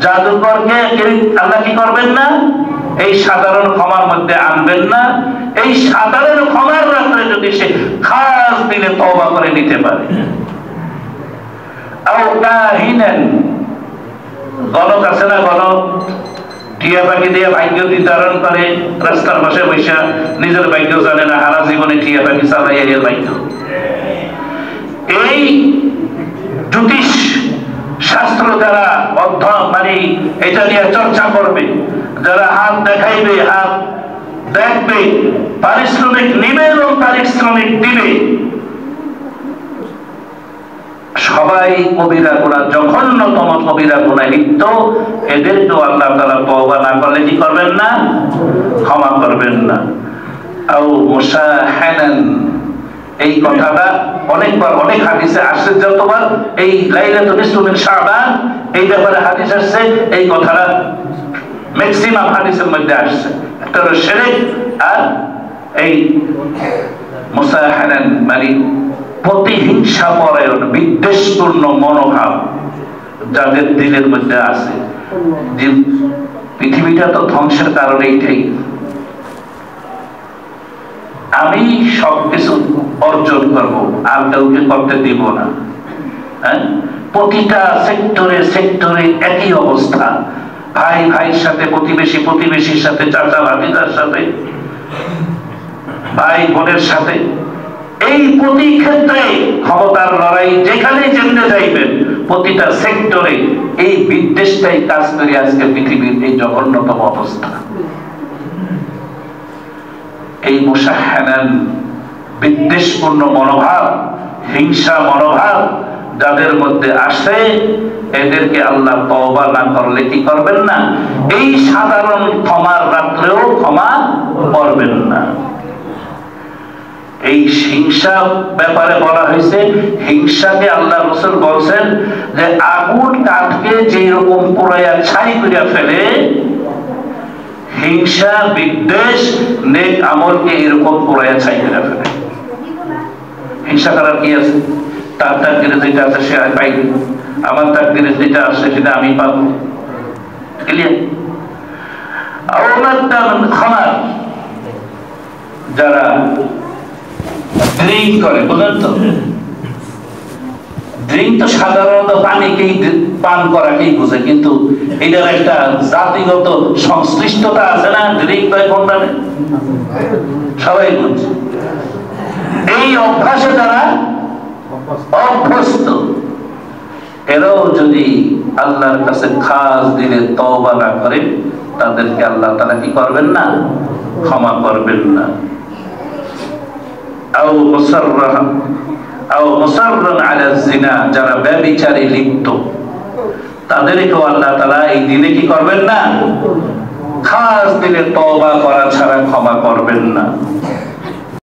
জাদুকরকে আল্লাহ কি করবেন না? এই সাধারণ ক্ষমার মধ্যে আনবেন না। এই সাধারণ ক্ষমার রাত্রে যদি সে খাস দিলে তওবা করে নিতে পারে। গণক আছে না, গণক টিয়া পাখি দিয়ে ভাগ্য নির্ধারণ করে, রাস্তার পাশে বৈশা নিজের ভাগ্য জানে না, হারা জীবনে টিয়া পাখি চালাই এর ভাগ্য। এই জ্যোতিষ শাস্ত্র যারা মানে এটা নিয়ে চর্চা করবে, যারা হাত দেখাইবে, হাত দেখবে, পারিশ্রমিক নিবে এবং পারিশ্রমিক দিবে, সবাই কবিরা গুনাহ, জঘন্যতম কবিরা গুনাহে লিপ্ত। এদেরকেও আল্লাহ তাআলা তওবা না করলে কি করবেন না? ক্ষমা করবেন না। আও মুসাহানান, এই কথাটা অনেকবার অনেক হাদিসে আসছে। যতবার এই লাইলাতুল নিসফ মিন শাবান এই ব্যাপারে হাদিস আসছে, এই কথাটা ম্যাক্সিমাম হাদিসের মধ্যে আসছে। একটা হলো শিরক, আর এই মুসাহানান মানে প্রতিহিংসা পরায়ণ, বিদ্বেষপূর্ণ মনোভাব যাদের দিলের মধ্যে আছে। যে পৃথিবীটা তো ধ্বংসের কারণ এইটাই, আমি সবকিছু অর্জন করব, আর কাউকে করতে দিব না। হ্যাঁ, প্রতিটা সেক্টরে সেক্টরে একই অবস্থা। ভাই ভাইয়ের সাথে, প্রতিবেশী প্রতিবেশীর সাথে, চাচা ভাতিজার সাথে, ভাই বোনের সাথে, এই প্রতি ক্ষেত্রে ক্ষমতার লড়াই যেখানে যেমনে যাইবেন, প্রতিটা সেক্টরে এই বিদ্বেষটাই কাজ করে আজকে পৃথিবীর এই জঘন্যতম অবস্থা। এই মুসাহানান বিদ্বেষপূর্ণ মনোভাব, হিংসা মনোভাব যাদের মধ্যে আসে, এদেরকে আল্লাহ তওবা না করলে কি করবেন না? এই সাধারণ ক্ষমার রাত্রেও ক্ষমা করবেন না। এই হিংসা ব্যাপারে বলা হয়েছে, হিংসাকে আল্লাহ রাসূল বলছেন যে আগুন কাঠকে যেরকম পোড়াইয়া ছাই করে ফেলে, হিংসা বিদ্বেষ নেক আমলকে এরকম পোড়াইয়া ছাই করে ফেলে। হিংসা করার কি আছে? তার তাকদীরে যেটা আছে সে পাইবে, আমার তাকদীরে যেটা আছে সেটা আমি পাবো। ক্লিয়ার? খামার যারা ড্রিঙ্ক করে, বুঝলেন তো? ড্রিঙ্ক তো সাধারণত পানিকেই পান করাকেই বোঝে, কিন্তু এটার একটা জাতিগত সংশ্লিষ্টতা আছে না। ড্রিঙ্ক হয় কোনটা সবাই বুঝছে। এই অভ্যাসে যারা অভ্যস্ত, এরাও যদি আল্লাহর কাছে খাস দিলে তওবা না করে, তাদেরকে আল্লাহ তাআলা কি করবেন না? ক্ষমা করবেন না। আও মুসাররান আলা জিনা, যারা ব্যভিচারে লিপ্ত, তাদেরকেও আল্লাহ তাআলা এই দিনে কি করবেন না? খাস দিলে তওবা করা ছাড়া ক্ষমা করবেন না।